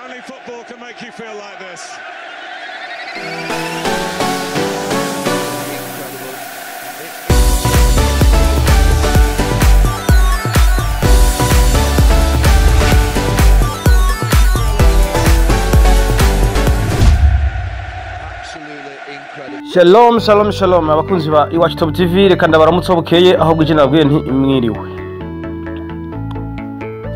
Only football can make you feel like this. Shalom shalom shalom abakunzi ba Iwacu Top TV reka ndabaramutse bukeye aho bwije nabwiye nti imwiriwe.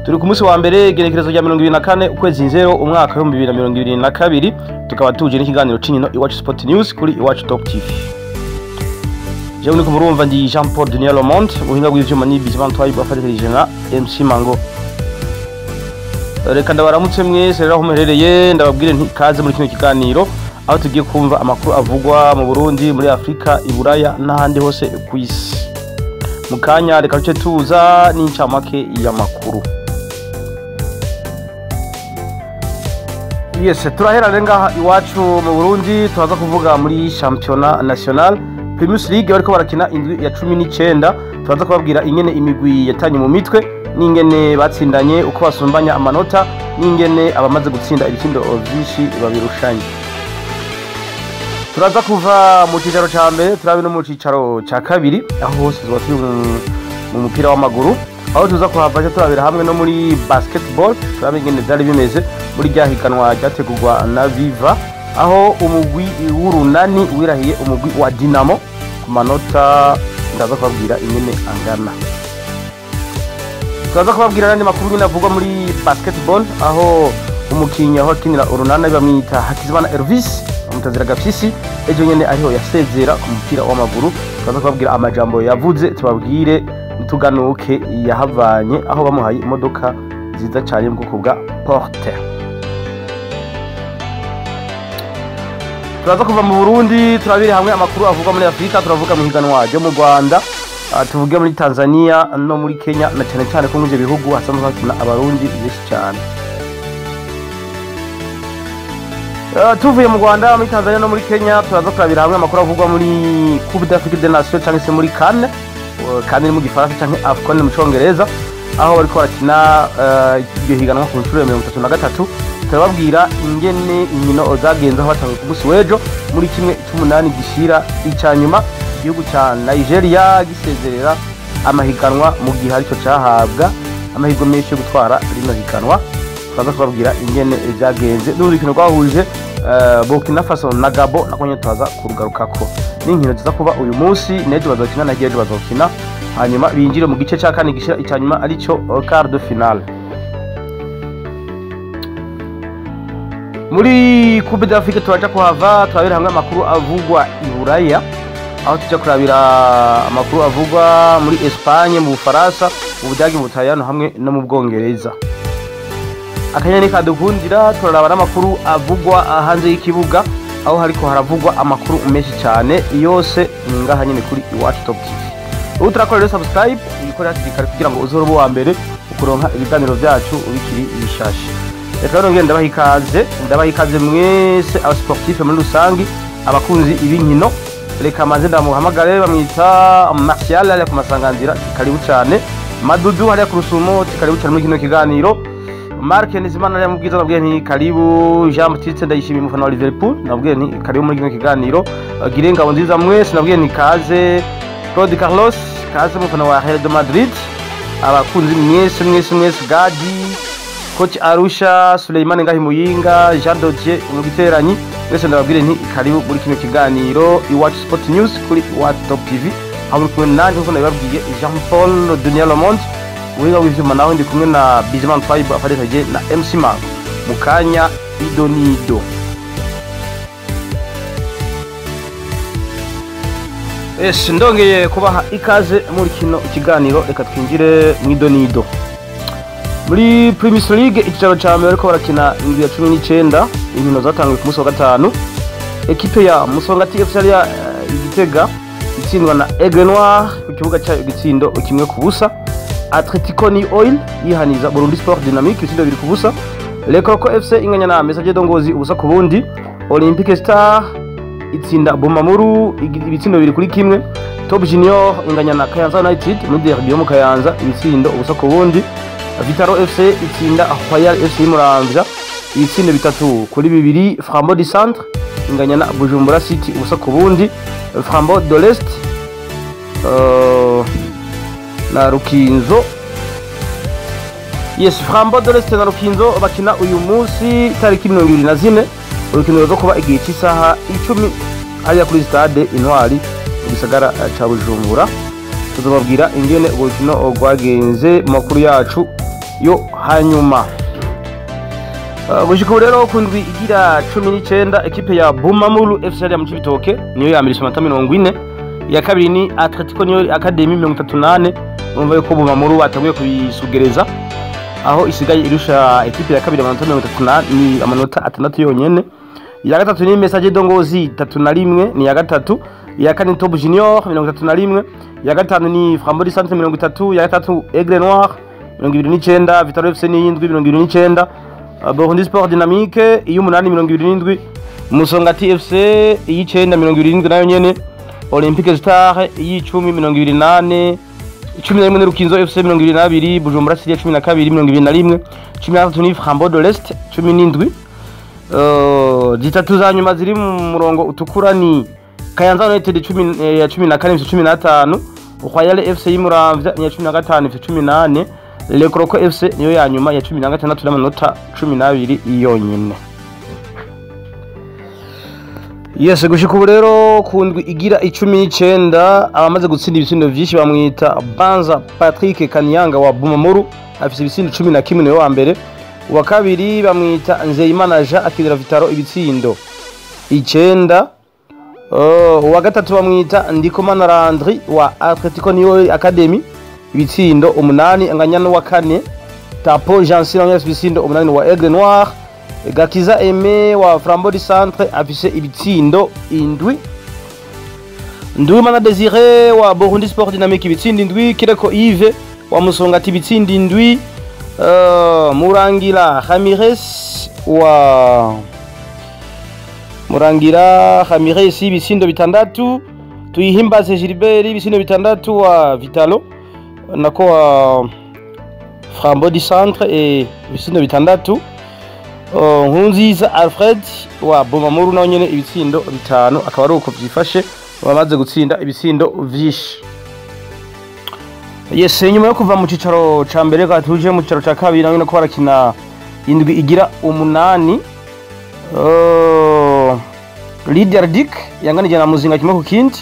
Turi ku munsi wa mbere gerekerezo rya 2024 ukwezi nzero umwaka wa 2022 tukaba tuje n'ikiganiro c'inkino Iwacu Sport News kuri Iwacu Top TV. Jewe niko murumva ndi Jean Paul Daniel Lamont uhinga bw'ivyuma ni Bizman Twayiba afatirije na MC Mango. Reka ndabaramutse mwese rero aho muherereye ndababwire nti kaze muri kino kiganiro aho tugiye kumva amakuru avugwa mu Burundi muri Afrika Iburaya n'ahandi hose ku isi. Mukanya reka tuce tuza n'incamake y'amakuru. Yes, turahera ngaha iwacu mu Burundi tuhaza kuvuga muri Championnat National Premier League bariko barakina indwi ya 19 tuhaza kubabwira ingene imigwi yatanye mu mitwe n'ingene batsindanye uko basumbanya amanota n'ingene abamaze gutsinda ibikindo vyinshi babirushanye. Turaza kuva mu cicaro ca mbere turabe no mu cicaro ca kabiri aho hose tuba turi mu mupira w'amaguru aho tuza kuhavaje turabira hamwe no muri basketball turabe ingene vyari bimeze muri ryahiganwa ryategurwa na Viva aho umugwi w'urunani wirahiye umugwi wa Dinamo ku manota ndaza kubabwira ingene angana. Turaza kubabwira nandi makuru nyine avugwa muri basketball aho umukinnyi aho akinira urunani bamwita Hakizimana Elvis umutazira gafisi ejo nyene ariho yasezera ku mupira w'amaguru. Turaza kubabwira amajambo yavuze tubabwire ntuganuke yahavanye aho bamuhaye imodoka nziza cyane mu bwoko bwa Porter. Turaza kuva mu Burundi turabire hamwe amakuru avugwa muri Afrika turavuga mu higanwa ryo mu Rwanda tuvuge muri Tanzania no muri Kenya na cyane cyane ko mu bihugu hasanzwe hakina abarundi benshi cyane. Tuvuye mu Rwanda muri Tanzania no muri Kenya turaza kurabira hamwe amakuru avugwa muri Coupe d'Afrique des Nations cyangwa se muri CAN mu gifaransa cyangwa AFCON mu Cyongereza aho bari kwarakina iryo higanwa ku nshuro ya 33 turababwira ingene inkino zagenze aho batanga ku munsi w'ejo muri kimwe cy'umunani gishira icyanyuma igihugu cya Nigeria gisezerera amahiganwa mu gihe aricyo cyahabwa amahigo menshi yo gutwara rino higanwa. Turaza kubabwira ingene byagenze n'urukino rwahuje Burkina Faso na Gabo nakonye twaza kurugarukako n'inkino ziza kuba uyu munsi nejo bazokina na Gejo bazokina hanyuma binjire mu gice cya kane gishira icyanyuma aricyo quart de finale. Muri Coupe d'Afrique turaja kuhava turabira hamwe amakuru avugwa i Buraya aho tujya kurabira amakuru avugwa muri Espagne mu Bufaransa mu Budage mu Butaliyano hamwe no mu Bwongereza. Akanyani kadukundira turaraba n'amakuru avugwa hanze y'ikibuga aho hariko haravugwa amakuru menshi cyane yose ngaha nyine kuri Iwacu Top TV. Ubu turakorera subscribe ikora hakikare kugira ngo uzoro wa mbere ukuronka ibiganiro byacu ubikiri ibishashi. Reka rero ngenda ndabahikaze mwese aba sportif muri rusangi abakunzi ibinkino. Reka manze ndamuhamagare bamwita Martial ari ku masanganzira karibu cyane. Madudu hari ku Rusumo karibu cyane muri kino kiganiro. Mark Nizimana ari mubwiza nabwiye nti karibu. Jean Baptiste ndayishimiye umufana wa Liverpool nabwiye nti karibu muri kino kiganiro. Girenga nziza mwese nabwiye nti kaze. Claude Carlos kaze umufana wa Real de Madrid. Abakunzi mwese Gadi Coach Arusha Suleiman Ngahi Muyinga Jean Dodier mu giteranyi mwese ndababwire nti karibu muri kino kiganiro Iwacu Sport News kuri Iwacu Top TV aho muri kumwe nanje nko nababwiye Jean Paul Daniel Lamont uhinga w'ivyuma nawe ndi kumwe na Bizman Twayiba afatirije na MC Mango mukanya idonido. Ndongeye kubaha ikaze muri kino kiganiro reka twinjire mu idonido. Muri Premier League ikicaro ca mbere ariko barakina indwi ya 19 inkino zatangiye ku munsi wa gatanu. Equipe ya Musongati FC ya Igitega itsindwa na Aigle Noir ku kibuga cyayo gitsindo kimwe ku busa. Atletico Ni Oil yihaniza Burundi Sport Dynamique ibitsindo 2 ku busa. Le Croco FC inganya na Messager Dongozi ubusa ku bundi. Olympique Star itsinda Bomamuru ibitsindo 2 kuri kimwe. Top Junior inganya na Kayanza United muri derby yo mu Kayanza ibitsindo ubusa ku bundi. Vitaro FC itsinda Royal FC Muramvya ibitsindo 3-2. Flambeau du Centre inganya na Bujumbura City ubusa ku bundi. Flambeau de l'Est na Rukinzo. Yes, Flambeau de l'Est na Rukinzo bakina uyu munsi tariki 24 urukino rwo kuba igihe cy'isaha 10 ari kuri stade Intwari mu gisagara ca Bujumbura. Tuzobabwira ingene urukino rwagenze mu makuru yacu yo hanyuma. Gushika rero kundwi igira 19 ekipe ya Bumamuru FC ya Mucibitoke niyo ya mbere amanota 40, ya kabiri ni Atletico niyo Academy 38. Umva yuko Bumamuru batanguye kubisugereza aho isigaye irusha ekipe ya kabiri amanota 38 ni amanota 6 yonyene. Ya gatatu ni Message Dongozi 31 ni ya gatatu. Ya kane Top Junior 31. Ya gatanu ni Flambeau du Centre 30. Ya gatatu Aigle Noir 29. Vitalo FC ni 29. Burundi Sport Dynamique y'umunani 27. Musongati FC y'icenda 27 nayo nyene. Olympique Star y'icumi 28. 11 Rukinzo FC 22. Bujumbura City 12 21. 13 ni Flambeau de l'Est 17. Zitatu za nyuma ziri mu murongo utukura ni Kayanza United 14-15. Royal FC y'Muramvya 15-18. Le Croco FC niyo ya nyuma ya 16 n'amanota 12 yonyene. Yes, gushika ubu rero kundwi igira 19 abamaze gutsinda ibitsindo vyinshi bamwita Banza Patrick Kanyanga wa Bumamuru afise ibitsindo 11 niwe wa mbere. Uwa kabiri bamwita Nzeyimana Jean akidira Vitaro ibitsindo 9. Uwa gatatu bamwita Ndikomana Landry wa Atletico niyo Academy ibitsindo 8. Anganya no wa kane Tapo Jansi na ibitsindo 8 wa Aigle Noir. Gakiza Aime wa Flambeau du Centre afise ibitsindo 7. Nduwimana Desire wa Burundi Sport Dynamique ibitsindo 7. Kireko Yves wa Musongati ibitsindo 7. Murangira Ramirez ibitsindo 6. Tuyihimbaze Gilbert ibitsindo 6 wa Vitalo nako wa Flambeau du Centre ibitsindo 6. Nkunziza Alfred wa Bumamuru nawo nyene ibitsindo 5 akaba ari uko vyifashe bamaze gutsinda ibitsindo vyinshi. Yes, nyuma yo kuva mu cicaro ca mbere gatuje mu cicaro ca kabiri nawe ko barakina indwi igira 8. Lydia Dick yanganije na Muzinga kimwe ku kindi.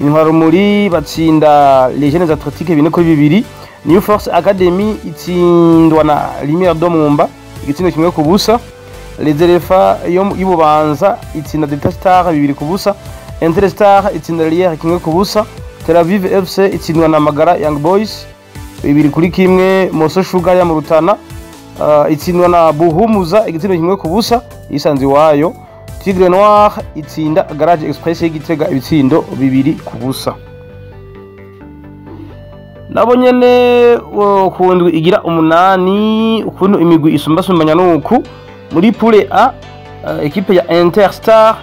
Intwarumuri batsinda Les Jeunes Athletiques 4-2. New Force Academy itsindwa na Lumière do Mumba igitsindo kimwe ku busa. Les Elephants y'Ububanza itsinda Delta Star 2 ku busa. Interstar itsinda Lière kimwe ku busa. Tel Aviv FC itsindwa na Magara Young Boys 2-1. Moso Sugar ya Murutana itsindwa na Buhumuza igitsindo kimwe ku busa isanzi wayo. Tigre Noir itsinda Garage Express y'Igitega ibitsindo 2 ku busa. Nabo nyene kundwi igira 8 ukuntu imigwi isumbasumbanya nuku muri poule A. Ekipe ya Interstar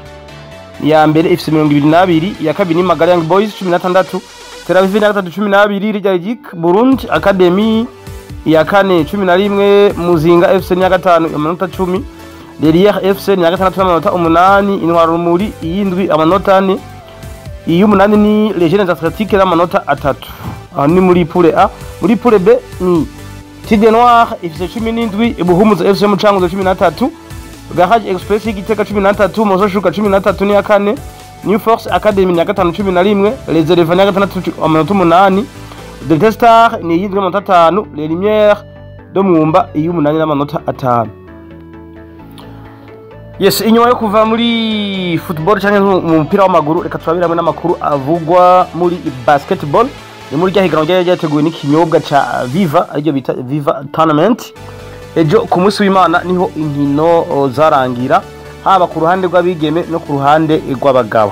ya mbere ifise 22. Ya kabiri ni Magara Young Boys 16. Tel Aviv 12. Rijajik Burundi Academy ya kane 11. Muzinga FC ni ya gatanu amanota 10. Derrière FC ni ya gatandatu amanota 8. Intwarumuri y'indwi amanota 4. Iy'umunani ni Les Jeunes Athletiques n'amanota 3. Aho ni muri poule A. Muri poule B ni Tigre Noir ifise 17. Buhumuza FC mu Cankuzo 13. Garage Express y'Igitega 13. Mozo Sugar 13 ni ya kane. New Force Academy ni ya gatanu 11. Les Elephants ni ya gatandatu amanota 8. Delta Star ni y'indwi amanota 5. Les Lumières do Mumba iy'umunani n'amanota 5. Yes, inyuma yo kuva muri football cyane mu mupira w'amaguru reka turabiramwe n'amakuru avugwa muri basketball. Ni muri ryahiganwa ryateguwe n'ikinyobwa ca Viva aryo bita Viva Tournament. Ejo ku munsi w'Imana niho inkino zarangira haba ku ruhande rw'abigeme no ku ruhande rw'abagabo.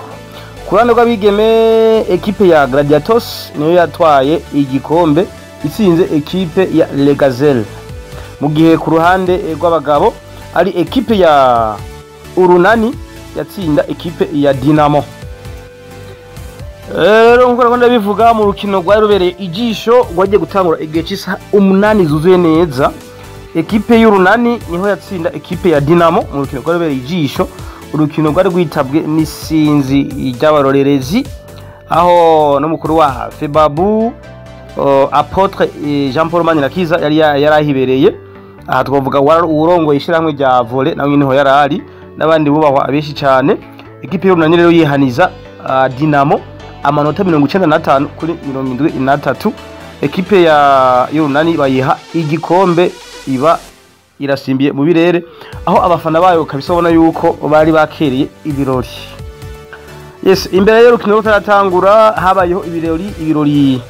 Ku ruhande rw'abigeme ekipe ya Gladiators niyo yatwaye igikombe itsinze ekipe ya Le Gazelle. Mu gihe ku ruhande rw'abagabo ari ekipe ya Urunani yatsinda ekipe ya Dinamo. Nkuko ndabivuga mu rukino rwari rubereye ijisho rwagiye gutangura igihe cy'isaha 8 zuzuye neza. ekipe y'Urunani niho yatsinda ekipe ya Dinamo mu rukino rwabereye ijisho, urukino rwari rwitabwe n'isinzi ry'abarorerezi, aho n'umukuru wa Febabu Apotre Jean Paul Manirakiza yari ahibereye. Aha twavuga urongoye ishiramwe rya volley nawe niho yarari n'abandi bubahwa abeshi cyane. Ekipe y'Urunani rero yihaniza Dinamo amanota 95 kuri 73. Ekipe ya y'Urunani bayiha igikombe iba irasimbiye mu birere, aho abafana bayo kabisabona yuko bari bakereye ibirori. Yes, imbere y'urukino rutaratangura habayeho ibirori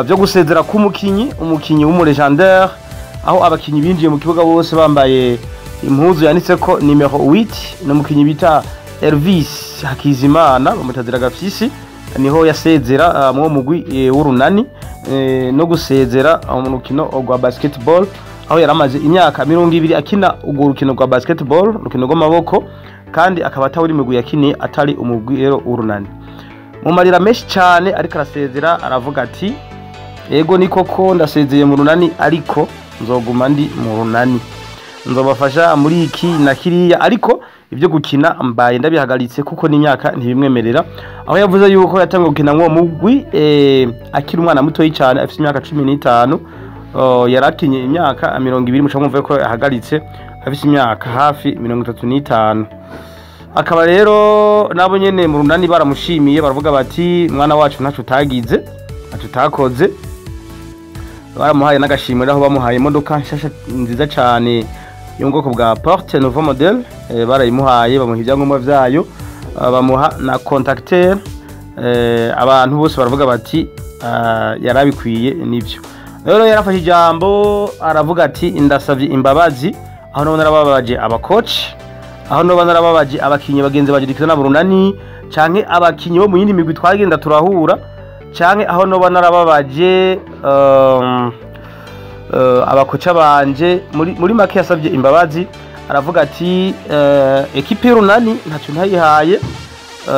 byo gusezera ku umukinyi w'umulegendaire, aho abakinyi binjiye mu kibuga bose bambaye impuzu yanitse ko numero 8 n'umukinyi bita Elvis Hakizimana bamutazira gafisi, niho yasezera mu mugwi w'Urunani no gusezera mu rukino rwa basketball, aho yaramaze imyaka 20 akina urwo rukino rwa basketball, rukino rw'amaboko, kandi akaba atawuri mugwi yakiniye atari umugwi rero Urunani. Mu marira menshi cyane ariko arasezera aravuga ati ego ni koko ndasezeye mu Runani, ariko nzoguma ndi mu Runani, nzobafasha muri iki na kiriya, ariko ibyo gukina mbaye ndabihagaritse kuko n'imyaka ntibimwemerera. Aho yavuze yuko yatangiye gukina ngo mugwi akiri umwana muto cyane afite imyaka 15, yarakinye imyaka 20 muca mwumva ko yahagaritse afite imyaka hafi 35. Akaba rero nabo nyene mu Runani baramushimiye, baravuga bati mwana wacu ntacu tagize ntacu takoze, baramuhaye n'agashimwe aho bamuhaye imodoka nshasha nziza cyane yo mu bwoko bwa Porte Nouveau Model, barayimuhaye bamuha ibyangombwa vyayo, bamuha na contacteur. Abantu bose baravuga bati yarabikwiye nivyo. Rero yarafashe ijambo aravuga ati ndasavye imbabazi aho no narababaje abacoach, aho no narababaje abakinyi bagenzi bagirikira na Urunani canke abakinyi bo mu yindi migwi twagenda turahura, canke aho no narababaje abakoca banje muri make yasavye imbabazi. Aravuga ati ekipe y'Urunani ntacyo ntayihaye,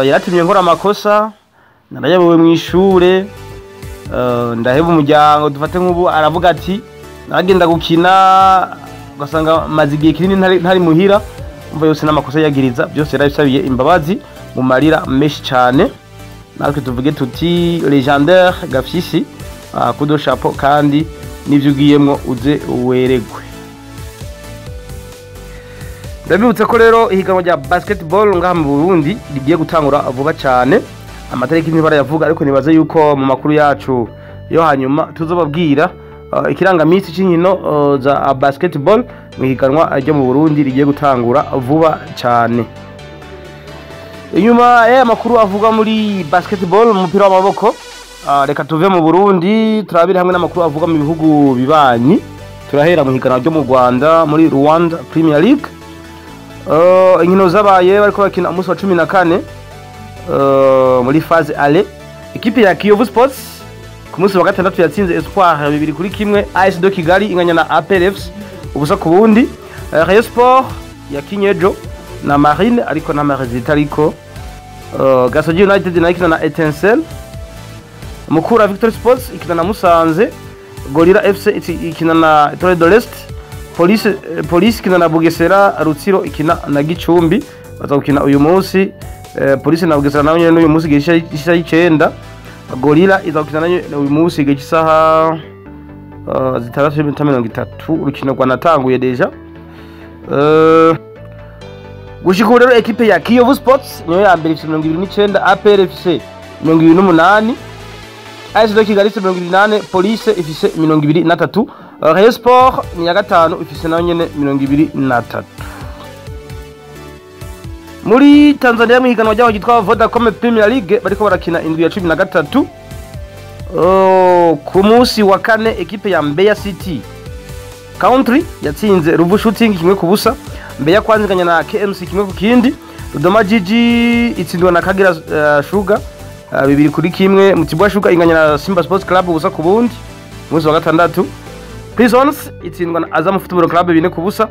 yaratumye nkora amakosa, narayabowe mu ishure, ndaheba umuryango dufate nk'ubu. Aravuga ati naragenda gukina ugasanga maze igihe kinini ntari muhira, umva yose n'amakosa yagiriza byose yarabisabiye imbabazi mu marira menshi cyane. Natwe tuvuge tuti legendaire Gafyisi kudo chapeau, kandi nivyo ugiyemwo uze weregwe. Ndabibutse ko rero ihiganwa rya basketball ngaha mu Burundi rigiye gutangura vuba cyane, amatariki ntibara yavuga, ariko nibaza yuko mu makuru yacu yo hanyuma tuzobabwira ikirangamisi c'inkino za basketball mu higanwa ryo mu Burundi rigiye gutangura vuba cyane. Inyuma makuru avuga muri basketball mu mupira w'amaboko, reka tuve mu Burundi turabira hamwe n'amakuru avuga mu bihugu bibanyi. Turahera mu higanwa ryo mu Rwanda muri Rwanda Premier League. Inkino zabaye bariko bakina umunsi wa 14 muri phase aller. Ekipe ya Kiyovu Sports ku munsi wa gatandatu yatsinze Espoir 2-1, AS de Kigali inganya na APRFC ubusa ku bundi. Rayon Sport yakinye ejo na Marine ariko na Marine ariko Gasogi United na ikina na Etincelle. Mukura Victory Sports ikina na Musanze. Gorilla FC ikina na Etoile de l'Est. Police ikina na Bugesera. Rutsiro ikina na Gicumbi. Bazakina uyu munsi. Police na Bugesera nayo uyu munsi gisha 9. Gorilla izakina nayo uyu munsi gisha 6:30. Urukino rwanatanguye deja. Gushika rero ekipe ya Kiyovu Sports niyo ya mbere 29, APRFC 28, AS de Kigali 28, Police ifise 23, Rayon Sport ni ya gatanu ifise nayo nyene 23. Muri Tanzania mu higanwa ryaho gitwa Vodacom Premier League bariko barakina indwi ya 13. Ku munsi wa kane ekipe ya Mbeya City Country yatsinze Ruvu Shooting 1-0. Mbeya kwanziganya na KMC 1-0. Dodoma Jiji itsindwa na Kagera Sugar 2-1. Mtibwa Sugar inganya na Simba Sports Club ubusa ku bundi munsi wa gatandatu. Prisons itsindwa na Azam Football Club 4-0.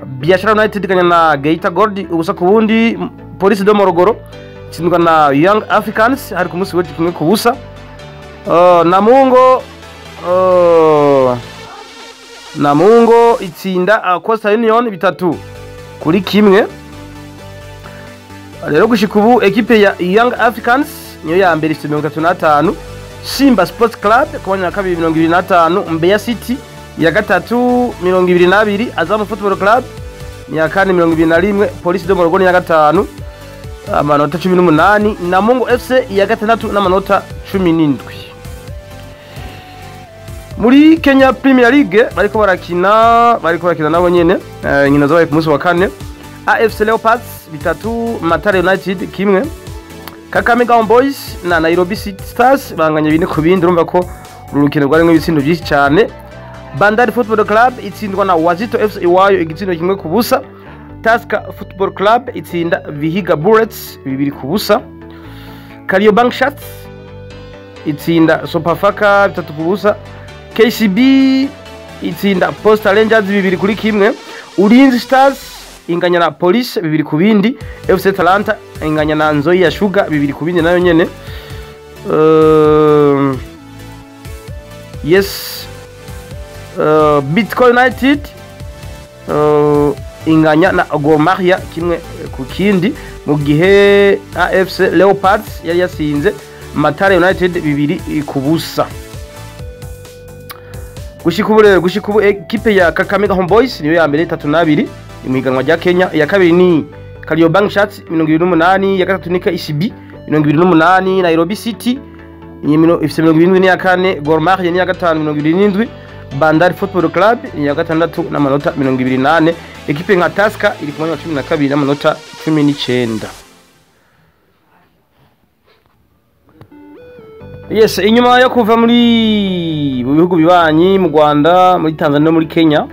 Biashara United inganya na Geita Gold ubusa ku bundi. Police de Morogoro itsindwa na Young Africans hari ku munsi wa 1-0. Namungo Namungo itsinda Coastal Union 3-1. Rero gushika ubu ekipe ya Young Africans niyo ya mbere ifite 35, Simba Sports Club ku mwanya wa kabiri 25, Mbeya City ya gatatu 22, Azam Football Club ya kane 21, Police de Morogoro ya gatanu amanota 18, Namungo FC ya gatandatu n'amanota 17. Muri Kenya Premier League bariko barakina nabo nyene nkino zabaye ku munsi wa kane. AFC Leopards 3, Matare United 1, Kakamega Homeboys na Nairobi City Stars banganya 4 ku bindi, urumva ko urukino rwarimwe ibitsindo byinshi cyane. Bandari Football Club itsindwa na Wazito FC iwayo igitsindo kimwe ku busa. Tusker Football Club itsinda Vihiga Bullets 2-0. Kariobangi Sharks itsinda Sofapaka 3 ku busa. KCB itsinda Posta Rangers 2-1. Ulinzi Stars inganya na Police 2 ku bindi. FC Talanta inganya na Nzoia Sugar 2 ku bindi nayo nyene. Yes. Bitcoin United inganya na Gor Mahia kimwe ku kindi, mu gihe AFC Leopards yari yasinze Matare United 2 ku busa. Gushika ubu ekipe ya Kakamega Homeboys niyo ya mbere 3-2 imiganwa rya Kenya. Ya kabiri ni Kariobangi Sharks 28, ya gatatu ni KCB 28, Nairobi City ifite 24, ya kane Gor Mahia ni ya gatanu 27, Bandari Football Club ni ya gatandatu n'amanota 28. Ekipe nka Tusker iri ku mwanya wa 12 n'amanota 19. Yes, inyuma yo kuva muri bihugu bibanyi mu Rwanda, muri Tanzania no muri Kenya,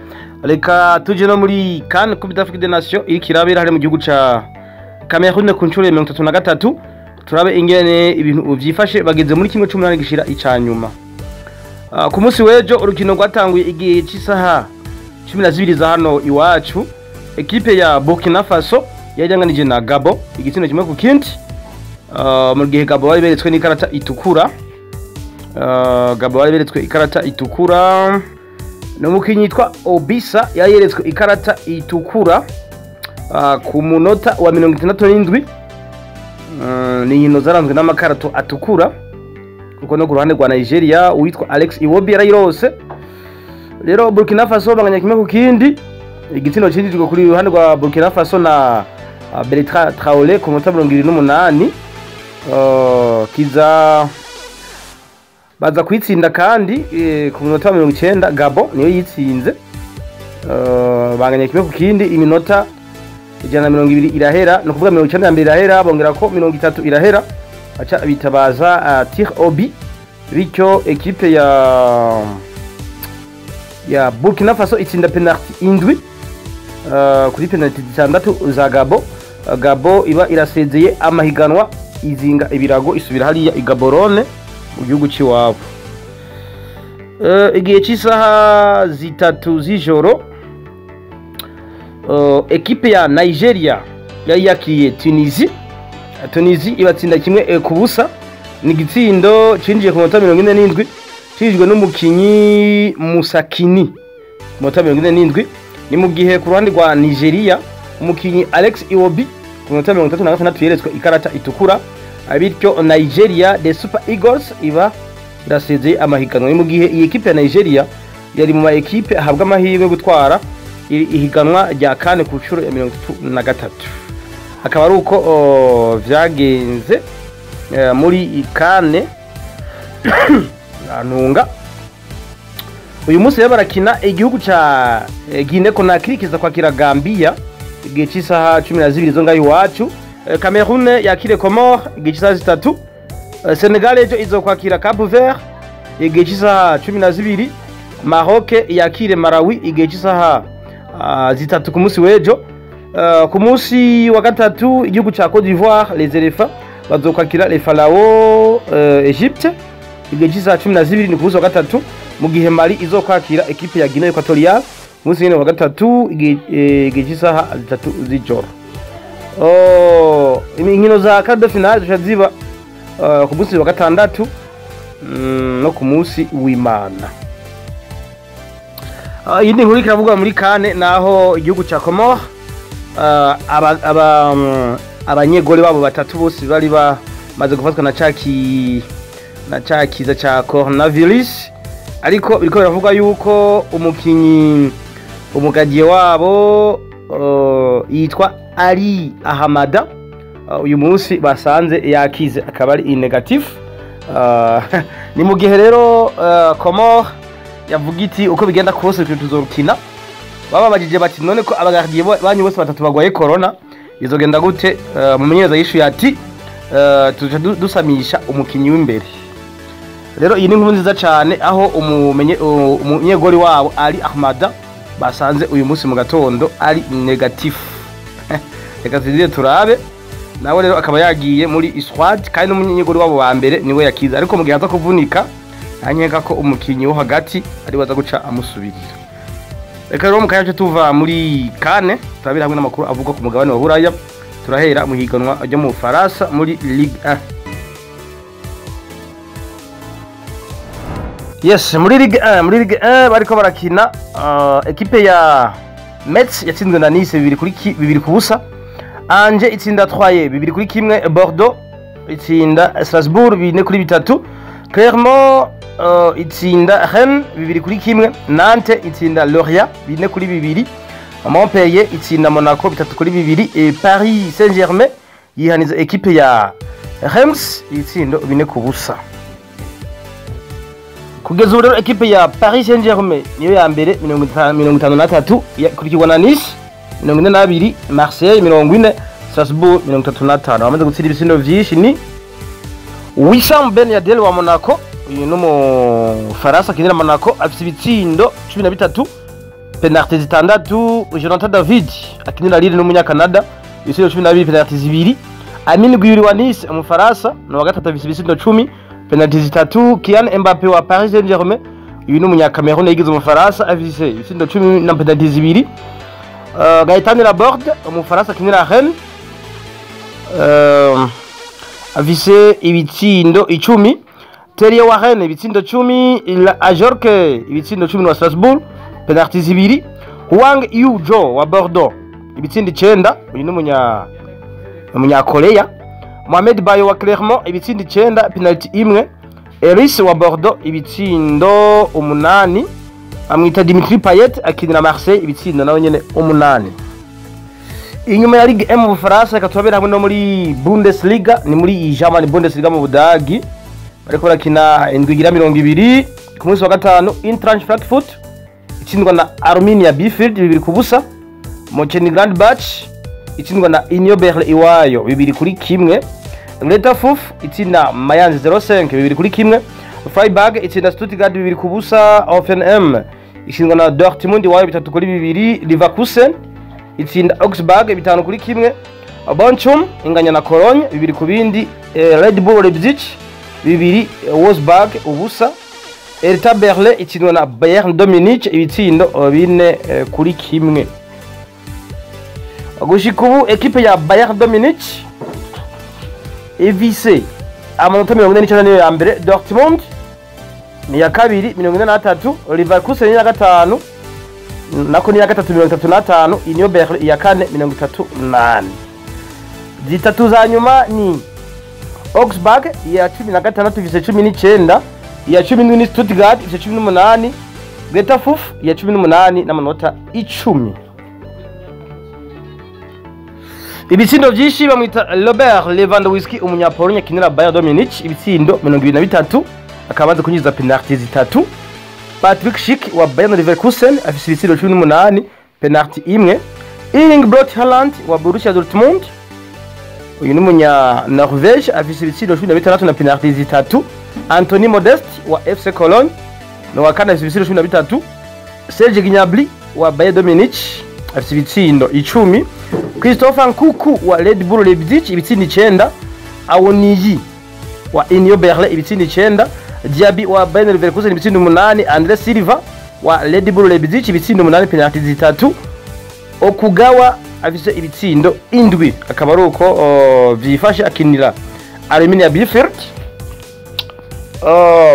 reka tuje no muri CAN Coupe d'Afrique des Nations iri kirabera hari mu gihugu ca Cameroon ku ncuro ya 33. Turabe ingene ibintu byifashe bageze muri kimwe cy'umunani gishira icanyuma. Ku munsi wejo urukino rwatanguye igihe cy'isaha 12 za hano iwacu. Ekipe ya Burkina Faso yajanganije na Gabo igitsina kimwe ku kindi. Mu gihe Gabo bari beretswe n'ikarata itukura. N'umukinyi yitwa Obisa yayeretswe ikarata itukura ku munota wa 67. Ni hino zaranzwe n'amakarato atukura kuko no ku ruhande rwa Nigeria uwitwa Alex Iwobi yarayirose. Rero Burkina Faso banganya kimwe ku kindi, igitsina cyinjijwe kuri ruhande rwa Burkina Faso na Bertrand Traoré ku munota 28. Kiza baza kwitsinda kandi ku minota 90 Gabo niyo yitsinze. Banganya kimwe ku kindi, iminota 120 irahera, no kuvuga 92 irahera, bongera ko 30 irahera, acha bitabaza tir obi, bityo ekipe ya Burkina Faso itsinda penalty indwi kuri penalty 6 za Gabo. Gabo iba irasezeye amahiganwa izinga ibirago isubira hariya igaborone mu gihugu ciwabo. Igihe cy'isaha 3 z'ijoro ekipe ya Nigeria yari yakiye Tunisia ibatsinda kimwe ku busa. Ni gitsindo cinjiye ku minota 47 cijwe n'umukinyi Musakini ku minota 47. Ni mu gihe ku ruhande rwa Nigeria umukinyi Alex Iwobi ku minota 36 yeretswe ikarata itukura, bityo Nigeria the Super Eagles iba irasezeye amahiganwa. Ni mu gihe iyi ekipe ya Nigeria yari mu ma ekipe ahabwa amahirwe gutwara ihiganwa rya CAN ku nshuro ya 33. Akaba ari uko vyagenze muri CAN anunga. Uyu munsi barakina igihugu ca Guinea Conakry kiza kwakira Gambia igihe cy'isaha 12 zo ngaho iwacu. Cameroon yakire Comores igihe cy'isaha 3. Senegal ejo izokwakira Cap Vert igihe cy'isaha 12. Maroc yakire Malawi igihe cy'isaha 3 ku munsi wejo. Ku munsi wa gatatu igihugu ca Côte d'Ivoire les Elephants bazokwakira les Pharaons Egypte igihe cy'isaha 12 ni ku munsi wa gatatu, mu gihe Mali izokwakira ekipe ya Guinea Equatorial munsi wa gatatu igihe cy'isaha 3 z'ijoro. Inkino za quart de finale ziba ku munsi wa gatandatu no ku munsi w'Imana. Iyindi nkuru ikiravuga muri kane naho igihugu ca Comores abanyegole babo batatu bose bari bamaze gufatwa na cakiza ca coronavirus, ariko biriko biravuga yuko umugagiye wabo yitwa Ali Ahamada uyu munsi basanze yakize akaba ari negative. Ni mu gihe rero Comores yavuga iti uko bigenda kose tuzorukina, bababajije bati none ko abagardiye banyu bose batatu bagwaye corona izogenda gute? Mumenyereza yishuye ati tuje dusamisha umukinyi w'imbere. Rero iyi ni nkuru nziza cyane aho umunyegori wabo Ali Ahmada basanze uyu munsi mu gatondo ari negative. Reka tuzire turabe nawe rero akaba yagiye muri squad kandi n'umunyegori wabo wa mbere niwe yakiza, ariko mu gihe aza kuvunika anyeka ko umukinyi wo hagati ari waza guca amusubirira. Reka rero mukayaje tuva muri kane turabira hamwe n'amakuru avuga ku mugabane wa Buraya. Turahera mu higanwa ryo mu Faransa muri Ligue 1. Yes, muri Ligue 1 bariko barakina equipe ya Metz yatsinzwe na Nice 2 ku busa. Angers itsinda Troyes 2 kuri 1, Bordeaux itsinda Strasbourg 4 kuri 3, Clermont itsinda Rennes 2 kuri 1, Nantes itsinda Lorient 4 kuri 2, Montpellier itsinda Monaco 3 kuri 2, et Paris Saint-Germain yihaniza equipe ya Reims itsindo 4 ku busa. Kugeza ubu rero equipe ya Paris Saint-Germain niyo ya mbere 53 kurikirwa na Nice 42, Marseille 40, Strasbourg 35. Bamaze gutsira ibisindo vyinshi ni Wissam Ben Yedder wa Monaco, uyu no mu Faransa kinira Monaco, afite ibitsindo 13, penalty 6. Jonathan David akinira Lille n'umunya Canada, ibitsindo 12, penalty 2. Amin Gouiri wa Nice mu Faransa no wa gatatu afite ibitsindo 10, penalty 3. Kylian Mbappé wa Paris Saint-Germain, uyu n'umunya Cameroun yigize mu Faransa, afite ibitsindo 10 na penalty 2. Gaëtan Laborde mu Faransa kinira Rennes, afise ibitsindo 10. Thierry wa Rennes ibitsindo 10, Ajorque ibitsindo 10 wa Strasbourg, penalty 2. Hwang Yu-jo wa Bordeaux ibitsindo 9, uyu n'umunya Korea. Mohamed Bayo wa Clermont ibitsindo 9, penalty 1. Eris wa Bordeaux ibitsindo 8, amwita Dimitri Payet akinira Marseille ibitsindo nawe nyene 8. Inyuma ya Ligue 1 mu Faransa katubabera hamwe no muri Bundesliga, ni muri German Bundesliga mu Budagi, bariko barakina indwi igira 20 ku munsi wa gatanu. Eintracht Frankfurt itsindwa na Arminia Bielefeld 2 ku busa. Mönchengladbach itsindwa na Union Berlin iwayo 2 kuri 1. Greuther Fürth itsinda Mayence 05 2 kuri 1. Freiburg itsinda Stuttgart 2 ku busa. Hoffenheim itsindwa na Dortmund iwayo 3 kuri 2. Leverkusen itsinda Augsburg 5 kuri 1. Bochum inganya na Cologne 2 ku bindi. Red Bull Leipzig 2, Wolfsburg ubusa. Hertha Berlin itsindwa na Bayern Munich ibitsindo 4 kuri 1. Gushika ubu equipe ya Bayern Munich evise amanota 49 niyo ya mbere. Dortmund ni ya kabiri 43, Leverkusen ni ya gatanu nako ni ya gatatu 35, Union Berlin ya kane 38. Zitatu za nyuma ni Augsburg ya 16 vise 19, ya 10 ni Stuttgart vise 18, Greuther Fürth ya 18 n'amanota 10. Ibitsindo vyinshi bamwita Robert Lewandowski umunya Pologne akinira Bayern Munich ibitsindo 23, akabanza kunyuza penalty 3. Patrick Schick wa Bayern Leverkusen afise ibitsindo 18, penalty 1. Erling Braut Haaland wa Borussia Dortmund, uyu n'umunya Norvège afise ibitsindo 16 na penalty 3. Anthony Modeste wa FC Cologne no wa kane afise ibitsindo 13. Serge Gnabry wa Bayern Munich afise ibitsindo 10. Christopher Nkunku wa Red Bull Leipzig ibitsindo 9. Awoniyi wa Union Berlin ibitsindo 9. Diaby wa Bayern Leverkusen ibitsindo 8. Andre Silva wa Red Bull Leipzig ibitsindo 8, penalty 3. Okugawa afise ibitsindo 7, akaba ari uko vyifashe akinira Arminia Bielefeld.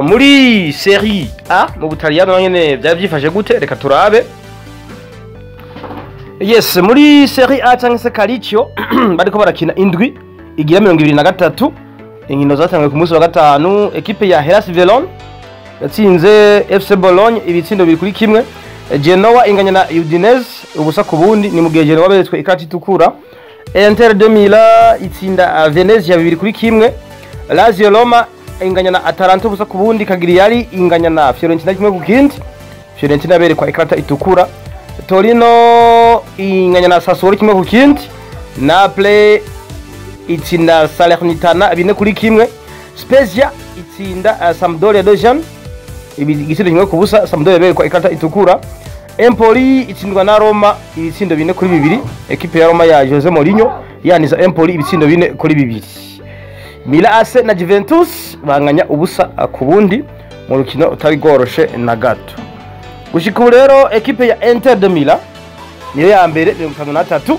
muri Serie A mu Butaliyano nyene byari byifashe gute reka turabe. Yes, muri Serie A cyangwa se Calcio bariko barakina indwi igira 23 inkino zatangiye ku munsi wa gatanu. Equipe ya Hellas Verona yatsinze FC Bologna ibitsindo biri kuri kimwe. Genoa inganya na Udinese ubusa ku bundi, ni mu gihe Genoa beretswe ikati itukura. Inter de Milan itsinda Venezia bibiri kuri kimwe. Lazio Roma inganya na Atalanta ubusa ku bundi. Cagliari inganya na Fiorentina kimwe ku kindi, Fiorentina berekwa ikata itukura. Torino inganya na Sassuolo kimwe ku kindi. Napoli itsinda Salernitana bine kuri kimwe. Spezia itsinda Sampdoria Dojan igisindo kimwe ku busa, Sampdoria berekwa ikata itukura. Empoli itsindwa na Roma ibitsindo bine kuri bibiri. Equipe ya Roma ya Jose Mourinho yaniza Empoli ibitsindo bine kuri bibiri. Milan AC na Juventus banganya ubusa ku bundi mu rukino utari goroshe na gato. Gushika ubu rero equipe ya Inter de Milan niyo ya mbere 53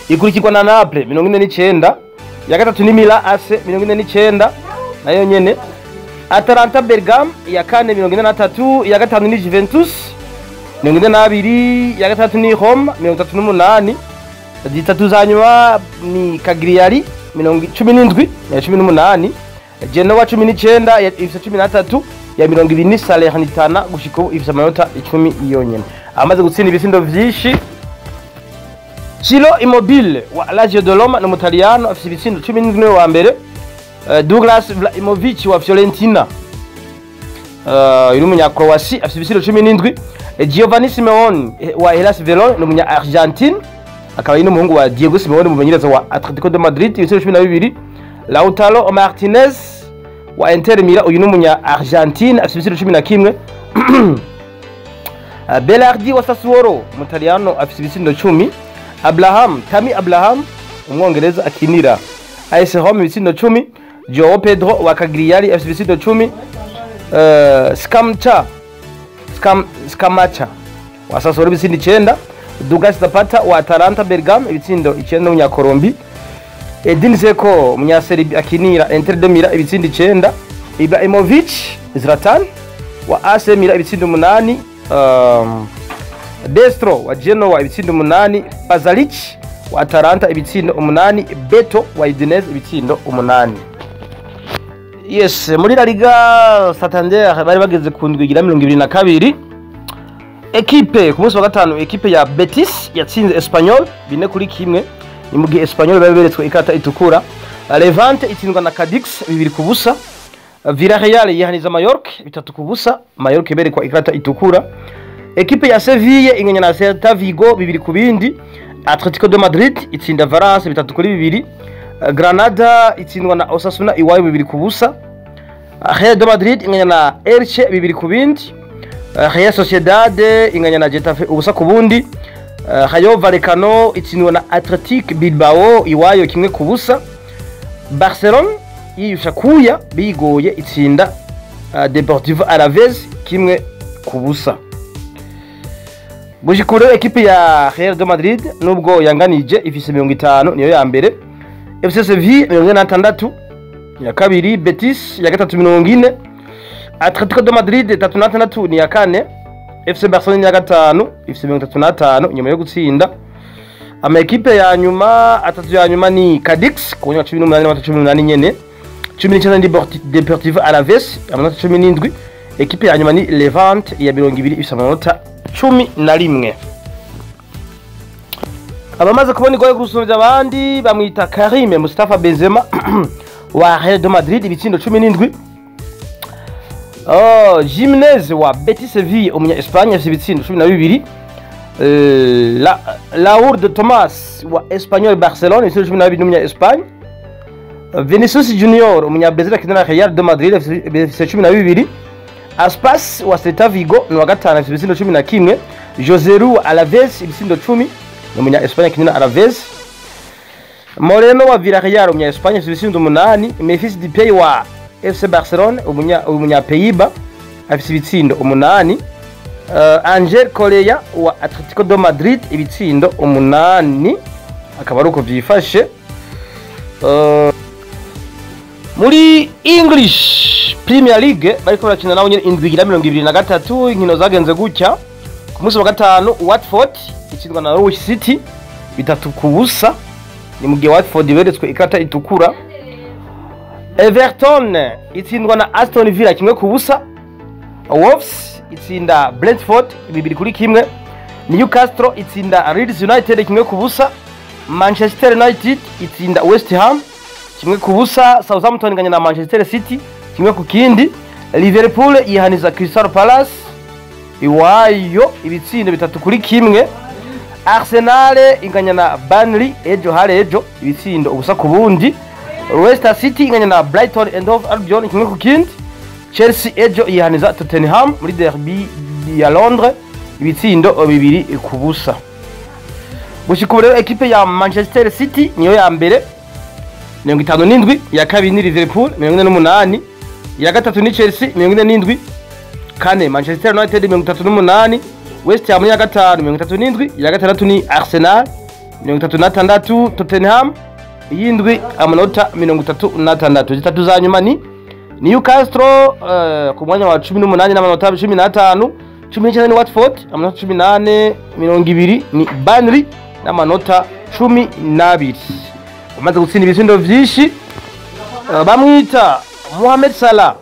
ikurikirwa na Napoli 49, ya gatatu ni Milan AC 49 nayo nyene. Atalanta Bergamo ya kane 43, ya gatanu ni Juventus 42, ya gatatu ni Roma 38, zitatu za nyuma ni Cagliari 17 ya 18, Genoa 19 ya 13, ya 20 Salernitana gushika ubu ifite amanota 10 yonyene. Amaze gutsinda ibisindo vyinshi Ciro Immobile wa Lazio de Roma no Mutaliano afite ibisindo 17 wa mbere. Douglas Vlahovic wa Fiorentina umunya Croatia afite ibisindo 17. Giovanni Simeone wa Hellas Verona no munya Argentine akaba ari n'umuhungu wa Diego Simeone mumenyereza wa Atletico de Madrid ibisindo 12. Lautaro Martinez wa Inter Milan uyu n'umunya Argentine afite ibisindo 11. Belardi wa Sassuolo Mutaliano afite ibisindo 10. Tammy Abraham umwongereza akinira AS Roma ibisindo 10. Joao Pedro wa Cagliari afite ibisindo 10. Scamacca wa Sassuolo ibisindo 9. Douglas Zapata wa Atalanta Bergamo ibitsindo 9 n'umunya Colombi. Edin Dzeko umunya Serbia akinira Inter de Milan ibitsindo 9. Ibrahimovic Zlatan wa AC Milan ibitsindo 8. Destro wa Genoa ibitsindo 8. Pazalic wa Atalanta ibitsindo 8. Beto wa Udinese ibitsindo 8. Yes, muri La Liga Santander bari bageze ku ndwi igira 22. Equipe ku munsi wa gatanu equipe ya Betis yatsinze Espanyol bine kuri kimwe, ni mu gihe Espanyol bari beretswe ikata itukura. Levante itsindwa na Cadix bibiri ku busa. Villarreal yahaniza Mallorca 3 ku busa, Mallorca berekwa ikata itukura. Equipe ya Sevilla inganya na Celta Vigo bibiri ku bindi. Atletico de Madrid itsinda Valence 3 kuri 2. Granada itsindwa na Osasuna iwayo bibiri ku busa. Real de Madrid inganya na Elche bibiri ku bindi. Real Sociedad inganya na Getafe ubusa ku bundi. Rayo Vallecano itsindwa na Athletic Bilbao iwayo kimwe ku busa. Barcelona yiyusha kuya bigoye itsinda Deportivo Alaves kimwe ku busa. Gushikura equipe ya Real de Madrid nubwo yanganije ifise 50 niyo ya mbere. FC Sevilla 46 ya kabiri. Betis ya gatatu 40. Atletico de Madrid 36 ni ya kane. FC Barcelona ya gatanu ifise 35 nyuma yo gutsinda. Ama equipe ya nyuma atatu ya nyuma ni Cadix ku 18 nyene. 19 ni Deportivo Alaves amanota 17. Equipe ya nyuma ni Levante ya 20 ifise amanota 11. Abamaze kubona igoye gusubira abandi bamwita Karim Mustafa Benzema wa Real de Madrid ibitsindo 17. Jimenez wa Betis Sevilla umunya Espagne afite ibitsindo 12. Laurde Thomas wa Espanyol Barcelona ibitsindo 12 n'umunya Espagne. Vinicius Junior umunya Brazil akinira Real de Madrid afite 12. Aspas wa Celta Vigo ni wa gatanu afite ibitsindo 11. Joseru Alaves ibitsindo 10 n'umunya Espagne akinira Alaves. Moreno wa Villarreal umunya Espagne afite ibitsindo 8. Memphis Depay wa FC Barcelona umunya Pays-Bas afite ibitsindo 8. Angel Correa wa Atletico de Madrid ibitsindo 8. Akaba ari uko byifashe. muri English Premier League bariko barakina nawo nyene indwi igira 23 inkino zagenze gutya. Ku munsi wa gatanu Watford itsindwa na Norwich City 3-0 ni mu gihe Watford beretswe ikata itukura. Everton itsindwa na Aston Villa 1-0. Wolves itsinda Brentford 2-1. Newcastle itsinda Leeds United 1-0. Manchester United itsinda West Ham 1-0. Southampton inganya na Manchester City 1-0. Liverpool yihaniza Crystal Palace iwayo ibitsindo 3-1. Arsenal inganya na Burnley ejo ejo ibitsindo ubusa ku bundi. Leicester City inganya na Brighton and Hove Albion 1-0. Chelsea ejo yihaniza Tottenham muri derby ya Londres ibitsindo 2-0. Gushika rero equipe ya Manchester City niyo ya mbere 57, ya kabiri ni Liverpool 48, ya gatatu ni Chelsea 47, kane Manchester United 38, West Ham ya gatanu 37, ya gatandatu ni Arsenal 36, Tottenham yindwi amanota 36. Zitatu za nyuma ni Newcastle ku mwanya wa 18 n'amanota 15, 19 ni Watford amanota 18, 20 ni Burnley n'amanota 12. Umaze gutsinda ibitsindo vyinshi bamwita Mohamed Salah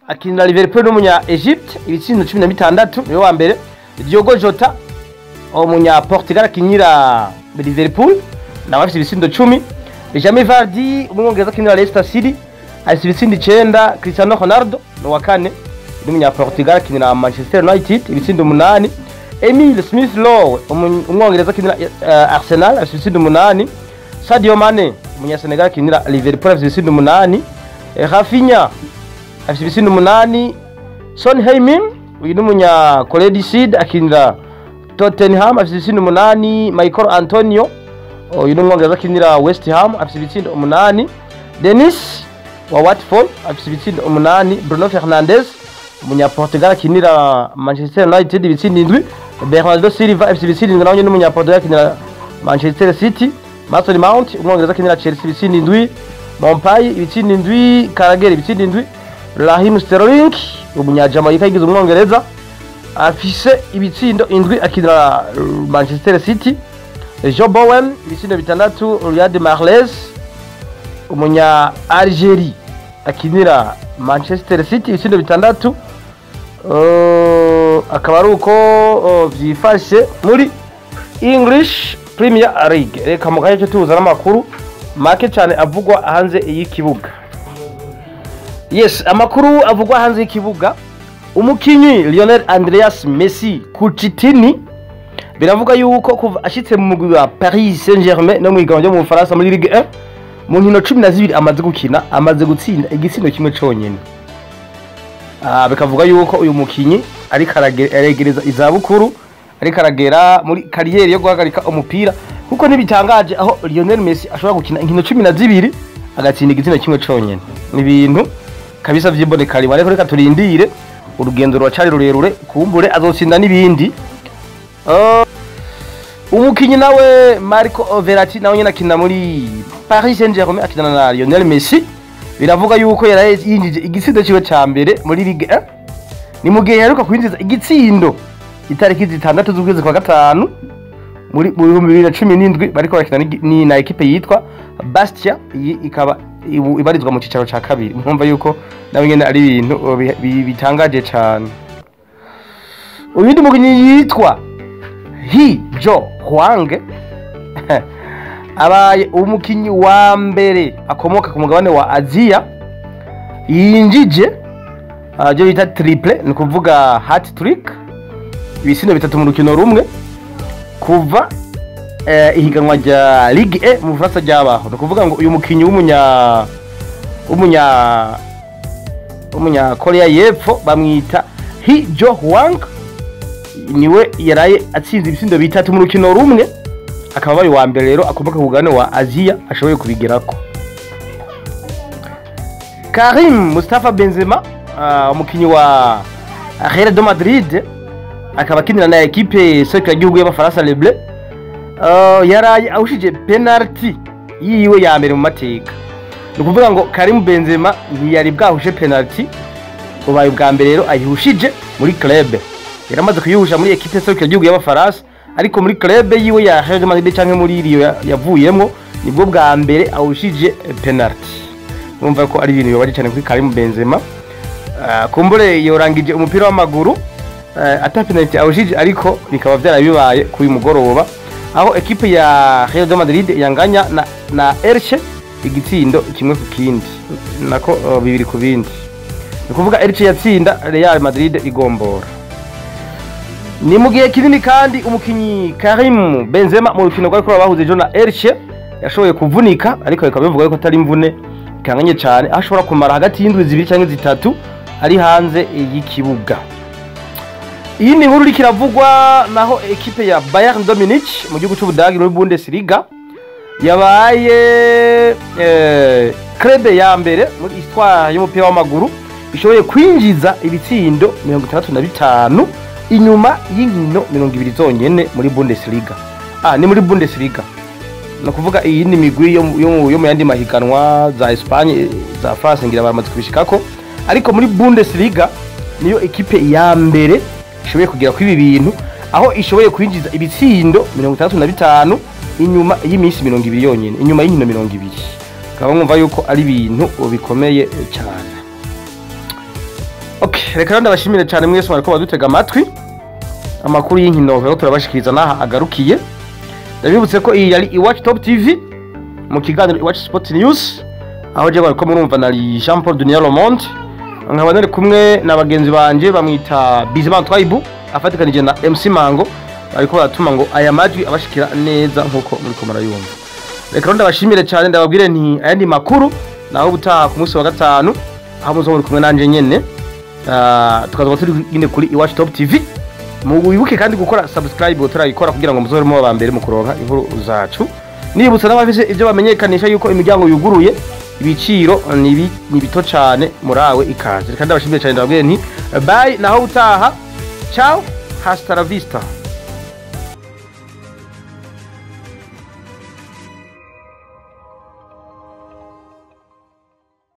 akinira Liverpool n'umunya Egypt ibitsindo 16 niwe wa mbere. Diogo Jota umunya Portugal akinira Liverpool nawe afite ibitsindo 10. Jamie Vardy umwongereza akinira Leicester City afite ibitsindo 9. Cristiano Ronaldo no wa kane n'umunya Portugal akinira Manchester United ibitsindo 8. Emile Smith Rowe umwongereza akinira Arsenal afite ibitsindo 8. Sadio Mane umunya Senegal akinira Liverpool afite ibitsindo 8. Rafinha afite ibitsindo 8. Son Heung-min uyu n'umunya Corée du Sud akinira Tottenham afite ibitsindo 8. Michael Antonio uyu n'umwongereza akinira West Ham afite ibitsindo 8. Dennis wa Watford afite ibitsindo 8. Bruno Fernandes umunya Portugal akinira Manchester United ibitsindo 7. Bernardo Silva afite ibitsindo 7 nawe n'umunya Portugal akinira Manchester City. Mason Mount umwongereza akinira Chelsea ibitsindo 7. Montpellier ibitsindo 7. Carragher ibitsindo 7. Raheem Sterling umunya Jamaica yigize umwongereza afise ibitsindo 7 akinira Manchester City. Joe Bowen ibitsindo 6. Riyad Mahrez umunya Algeria akinira Manchester City ibitsindo 6. Akaba ari uko vyifashe muri English Premier League. Reka mugaye cyo tuza n'amakuru make cyane avugwa hanze y'ikibuga. Yes, amakuru avugwa hanze y'ikibuga. Umukinyi Lionel Andreas Messi Coutinho biravuga yuko kuva ashitse mu mugwi wa Paris Saint-Germain no mu iganje mu Faransa muri Ligue 1 mu nkino 12 amaze gukina amaze gutsinda igitsindo kimwe cyonyene. Bikavuga yuko uyu mukinyi ari karagereza izabukuru ari karagera muri kariyeri yo guhagarika umupira kuko nibitangaje aho Lionel Messi ashobora gukina inkino 12 agatsinda igitsindo kimwe cyonyene. Ni ibintu kabisa vyiboneka ari reka turindire urugendo rwacari rurerure kumbure azotsinda nibindi. Umukinyi nawe Marco Verratti nawe nyina akina muri Paris Saint-Germain akina na Lionel Messi biravuga yuko yinjije igitsindo ciwe ca mbere muri Ligue 1 ni mu gihe yaruka kwinjiza igitsindo itariki 6 z'ukwezi kwa gatanu muri 2017 bariko bakina ni na equipe yitwa Bastia ikaba ibarizwa mu cicaro ca kabiri. Mwumva yuko nawe nyene ari ibintu bitangaje cyane. Uyindi mukinyi yitwa Jo Hwang abaye umukinyi wa mbere akomoka ku mugabane wa Aziya yinjije byo bita triple ni kuvuga hat trick ibisindo 3 mu rukino rumwe kuva ihiganwa rya Ligue 1 mu Faransa ryabaho. Ni kuvuga ngo uyu mukinyi umunya Korea y'Epfo bamwita Jo Hwang niwe yaraye atsinze ibisindo 3 mu rukino rumwe akaba bari wa mbere rero akomoka ku mugabane wa Aziya ashoboye kubigerako. Karim Mustafa Benzema umukinyi wa Real de Madrid akaba akinira na equipe soccer y'igihugu y'Abafaransa Les Bleus yaraye awushije penalty yiwe ya mbere mu mateka. nukuvuga ngo Karim Benzema ntiyari bwahushe penalty ubaye bwa mbere rero ayihushije muri club yaramaze kuyihusha muri equipe serukira igihugu y'abafaransa ariko muri club yiwe ya Real Madrid canke muri iriyo yavuyemo nibwo bwa mbere ahushije penalty urumva ko ari ibintu bibabaje cyane kuri Karim Benzema kumbure yorangije umupira w'amaguru ata penalty ahushije ariko bikaba byarabibaye kuri mugoroba aho equipe ya Real Madrid yanganya na Elche igitsindo kimwe ku kindi nako bibiri ku bindi nukuvuga Elche yatsinda Real Madrid igombora ni mu gihe kinini kandi umukinyi Karim Benzema mu rukino rwari kuri bahuze na Elche yashoboye kuvunika ariko bikaba bivuga ko atari imvune kanganye cyane ashobora kumara hagati y'indwi zibiri cyangwa zitatu ari hanze y'ikibuga. Iyi ni nkuru ikiravugwa naho equipe ya Bayern Munich mu gihugu cy'Ubudagi muri Bundesliga yabaye club ya mbere muri histoire y'umupira w'amaguru ishoboye kwinjiza ibitsindo 65 inyuma y'inkino 20 zonyene muri Bundesliga. Ni muri Bundesliga. Nakuvuga iyi ni migwi yo mu yandi mahiganwa za Espagne za France ngira baramaze kubishikako ariko muri Bundesliga niyo equipe ya mbere ishoboye kugira kuri ibi bintu aho ishoboye kwinjiza ibitsindo 65 inyuma y'iminsi 20 yonyene inyuma y'inkino 20 kaba mwumva yuko ari ibintu bikomeye cyane. Okay, reka ndabashimire cyane mwese bariko badutega amatwi amakuru y'inkino rero turabashikiriza naha agarukiye. Ndabibutse ko iyi yari Iwacu Top TV mu kiganiro Iwacu Sport News aho je bariko murumva na Jean Paul Dunia Lomont nkaba nari kumwe n'abagenzi banje bamwita Bizimana Twaibu afatikanije na MC Mango ariko baratuma ngo aya majwi abashikira neza nkuko muri komara yumva. Reka ndabashimire cyane ndababwire nti ayandi makuru naho butaha ku munsi wa gatanu aho muzo kumwe nanje nyene tukazoba turi inde kuri Iwacu Top TV. Muwibuke kandi gukora subscribe turayikora kugira ngo muzoremo abambere mu kuronka inkuru zacu. Nibutsa n'abafise ibyo bamenyekanisha yuko imiryango yuguruye ibiciro ni bito cyane murawe ikaze. Reka ndabashimire cyane ndababwire nti bye naho utaha. Ciao, hasta la vista.